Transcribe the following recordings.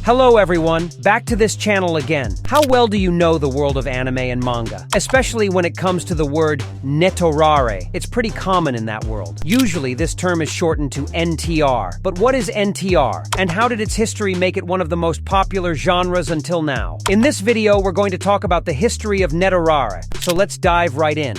Hello everyone, back to this channel again. How well do you know the world of anime and manga? Especially when it comes to the word netorare. It's pretty common in that world. Usually this term is shortened to NTR. But what is NTR? And how did its history make it one of the most popular genres until now? In this video, we're going to talk about the history of netorare. So let's dive right in.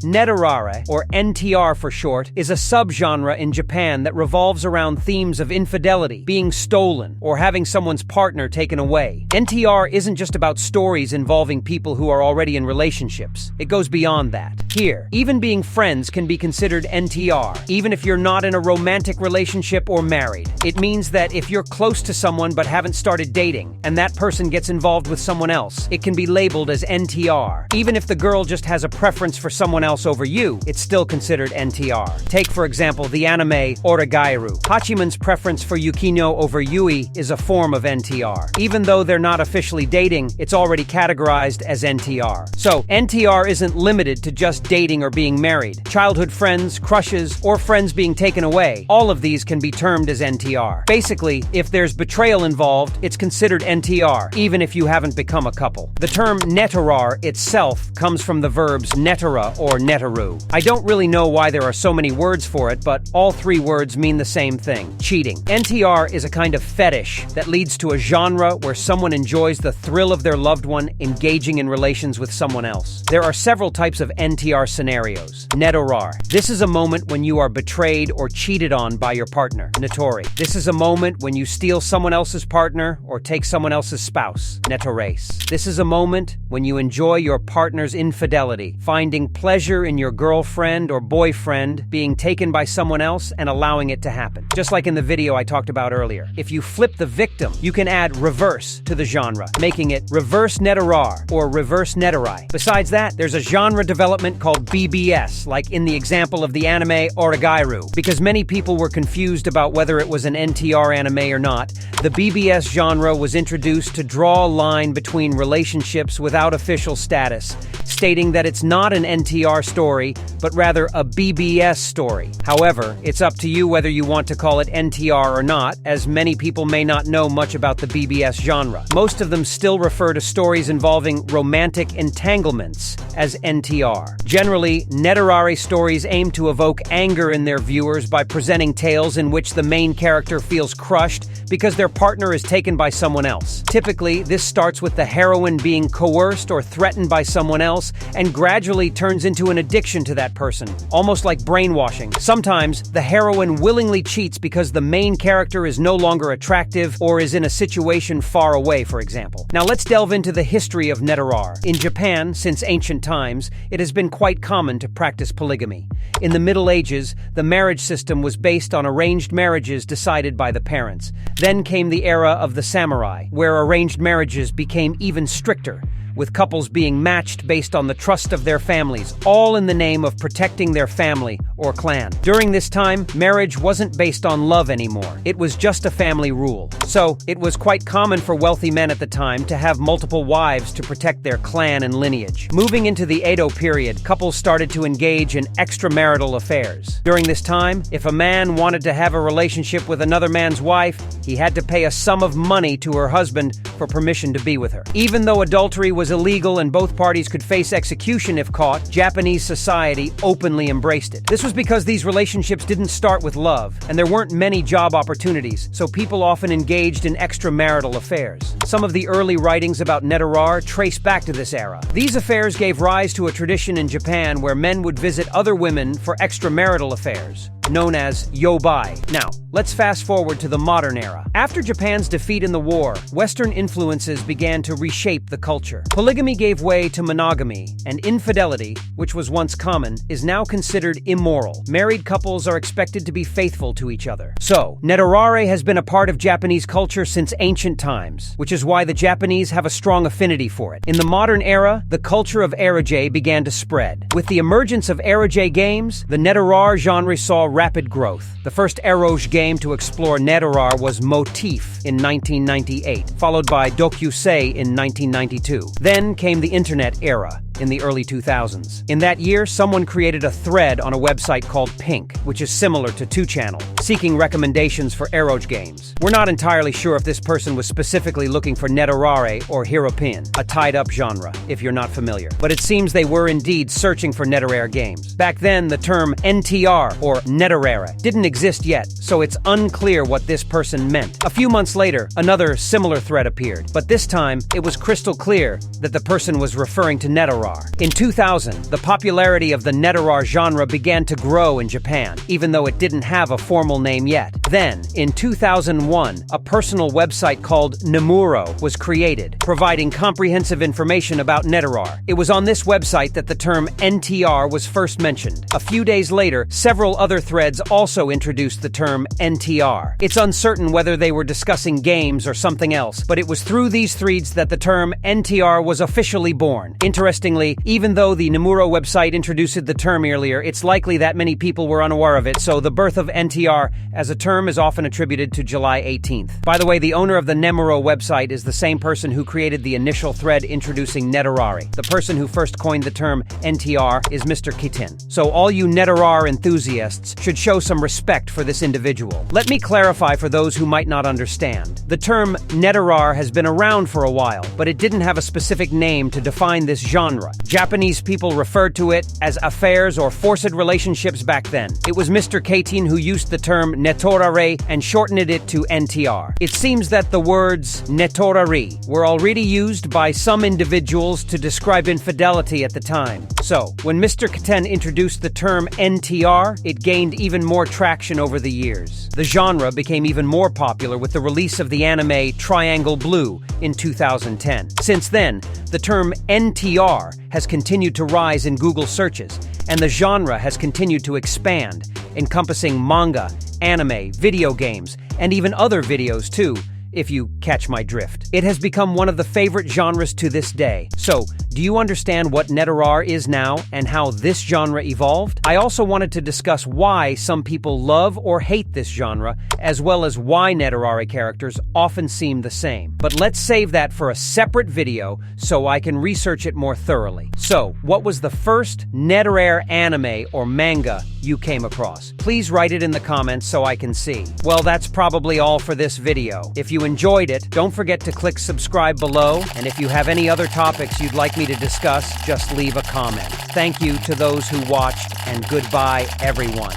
Netorare, or NTR for short, is a subgenre in Japan that revolves around themes of infidelity, being stolen, or having someone's partner taken away. NTR isn't just about stories involving people who are already in relationships. It goes beyond that. Here, even being friends can be considered NTR, even if you're not in a romantic relationship or married. It means that if you're close to someone but haven't started dating, and that person gets involved with someone else, it can be labeled as NTR. Even if the girl just has a preference for someone else over you, it's still considered NTR. Take, for example, the anime Oragairu. Hachiman's preference for Yukino over Yui is a form of NTR. Even though they're not officially dating, it's already categorized as NTR. So, NTR isn't limited to just dating or being married. Childhood friends, crushes, or friends being taken away, all of these can be termed as NTR. Basically, if there's betrayal involved, it's considered NTR, even if you haven't become a couple. The term netorare itself comes from the verbs netara or netaru. I don't really know why there are so many words for it, but all three words mean the same thing: cheating. NTR is a kind of fetish that leads to a genre where someone enjoys the thrill of their loved one engaging in relations with someone else. There are several types of NTR scenarios. Netorare. This is a moment when you are betrayed or cheated on by your partner. Netori. This is a moment when you steal someone else's partner or take someone else's spouse. Netorace. This is a moment when you enjoy your partner's infidelity, finding pleasure in your girlfriend or boyfriend being taken by someone else and allowing it to happen. Just like in the video I talked about earlier. If you flip the victim, you can add reverse to the genre, making it reverse netorare or reverse netorai. Besides that, there's a genre development called BBS, like in the example of the anime Oragairu. Because many people were confused about whether it was an NTR anime or not, the BBS genre was introduced to draw a line between relationships without official status, stating that it's not an NTR story, but rather a BBS story. However, it's up to you whether you want to call it NTR or not, as many people may not know much about the BBS genre. Most of them still refer to stories involving romantic entanglements as NTR. Generally, netorare stories aim to evoke anger in their viewers by presenting tales in which the main character feels crushed because their partner is taken by someone else. Typically, this starts with the heroine being coerced or threatened by someone else and gradually turns into an addiction to that person, almost like brainwashing. Sometimes, the heroine willingly cheats because the main character is no longer attractive or is in a situation far away, for example. Now let's delve into the history of netorare. In Japan, since ancient times, it has been quite common to practice polygamy. In the Middle Ages, the marriage system was based on arranged marriages decided by the parents. Then came the era of the samurai, where arranged marriages became even stricter, with couples being matched based on the trust of their families, all in the name of protecting their family or clan. During this time, marriage wasn't based on love anymore. It was just a family rule. So, it was quite common for wealthy men at the time to have multiple wives to protect their clan and lineage. Moving into the Edo period, couples started to engage in extramarital affairs. During this time, if a man wanted to have a relationship with another man's wife, he had to pay a sum of money to her husband for permission to be with her. Even though adultery was illegal and both parties could face execution if caught, Japanese society openly embraced it. This was because these relationships didn't start with love, and there weren't many job opportunities, so people often engaged in extramarital affairs. Some of the early writings about netorare trace back to this era. These affairs gave rise to a tradition in Japan where men would visit other women for extramarital affairs, known as yobai. Now, let's fast forward to the modern era. After Japan's defeat in the war, Western influences began to reshape the culture. Polygamy gave way to monogamy, and infidelity, which was once common, is now considered immoral. Married couples are expected to be faithful to each other. So, netorare has been a part of Japanese culture since ancient times, which is why the Japanese have a strong affinity for it. In the modern era, the culture of eroge began to spread. With the emergence of eroge games, the netorare genre saw rapid growth. The first eroge game to explore netorare was Motif in 1998, followed by Dokusei in 1992. Then came the internet era. in the early 2000s. In that year, someone created a thread on a website called Pink, which is similar to 2channel, seeking recommendations for eroge games. We're not entirely sure if this person was specifically looking for netorare or hiropin, a tied-up genre, if you're not familiar. But it seems they were indeed searching for netorare games. Back then, the term NTR, or netorare, didn't exist yet, so it's unclear what this person meant. A few months later, another similar thread appeared, but this time, it was crystal clear that the person was referring to netorare. In 2000, the popularity of the netorare genre began to grow in Japan, even though it didn't have a formal name yet. Then, in 2001, a personal website called Nemuro was created, providing comprehensive information about netorare. It was on this website that the term NTR was first mentioned. A few days later, several other threads also introduced the term NTR. It's uncertain whether they were discussing games or something else, but it was through these threads that the term NTR was officially born. Interestingly, even though the Nemuro website introduced the term earlier, it's likely that many people were unaware of it, so the birth of NTR as a term is often attributed to July 18th. By the way, the owner of the Nemuro website is the same person who created the initial thread introducing netorare. The person who first coined the term NTR is Mr. Kitin. So all you netorare enthusiasts should show some respect for this individual. Let me clarify for those who might not understand. The term netorare has been around for a while, but it didn't have a specific name to define this genre. Japanese people referred to it as affairs or forced relationships back then. It was Mr. Kitin who used the term netorare and shortened it to NTR. It seems that the words netorare were already used by some individuals to describe infidelity at the time. So, when Mr. Kitin introduced the term NTR, it gained even more traction over the years. The genre became even more popular with the release of the anime Triangle Blue in 2010. Since then, the term NTR has continued to rise in Google searches, and the genre has continued to expand, encompassing manga, anime, video games, and even other videos too, if you catch my drift. It has become one of the favorite genres to this day. So, do you understand what netorare is now and how this genre evolved? I also wanted to discuss why some people love or hate this genre, as well as why netorare characters often seem the same. But let's save that for a separate video so I can research it more thoroughly. So, what was the first netorare anime or manga you came across? Please write it in the comments so I can see. Well, that's probably all for this video. If you enjoyed it, don't forget to click subscribe below, and if you have any other topics you'd like me to discuss, just leave a comment. Thank you to those who watched, and goodbye, everyone.